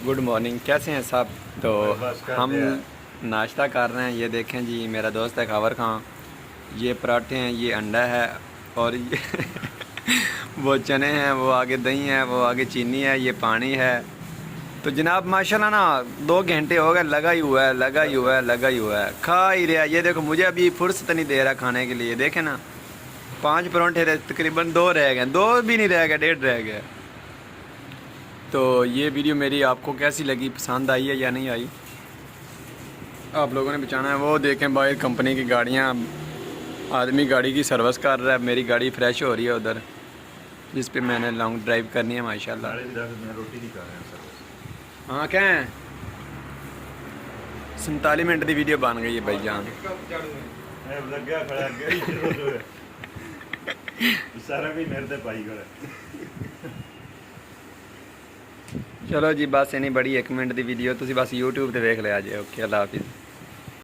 Good morning, कैसे हैं साहब। तो हम नाश्ता कर रहे हैं। ये देखें जी, मेरा दोस्त है खबर खां। ये पराठे हैं, ये अंडा है और ये वो चने हैं, वो आगे दही है, वो आगे चीनी है, ये पानी है। तो जनाब माशाल्लाह ना 2 घंटे हो गए, लगा ही हुआ है, लगा ही हुआ है, लगा ही हुआ है, खा ही रहा। ये देखो, मुझे अभी फुर्सत नहीं दे रहा खाने के लिए। देखे ना, 5 पराठे तकरीबन 2 रह गए, 2 भी नहीं रह गए, 1.5 रह गए। तो ये वीडियो मेरी आपको कैसी लगी, पसंद आई है या नहीं आई, आप लोगों ने बचाना है। वो देखें बाहर कंपनी की गाड़ियाँ, आदमी गाड़ी की सर्विस कर रहा है। मेरी गाड़ी फ्रेश हो रही है उधर, जिस पे मैंने लॉन्ग ड्राइव करनी है माशाल्लाह। रोटी नहीं खा रहे हैं सर। हाँ क्या है, 47 मिनट की वीडियो बन गई है भाई जान। सारा भी मेरे ते पाई कर। चलो जी बस इन्नी बड़ी 1 मिनट की वीडियो, तुम बस यूट्यूब पर देख लिया जे। ओके, अल्लाह हाफिज़।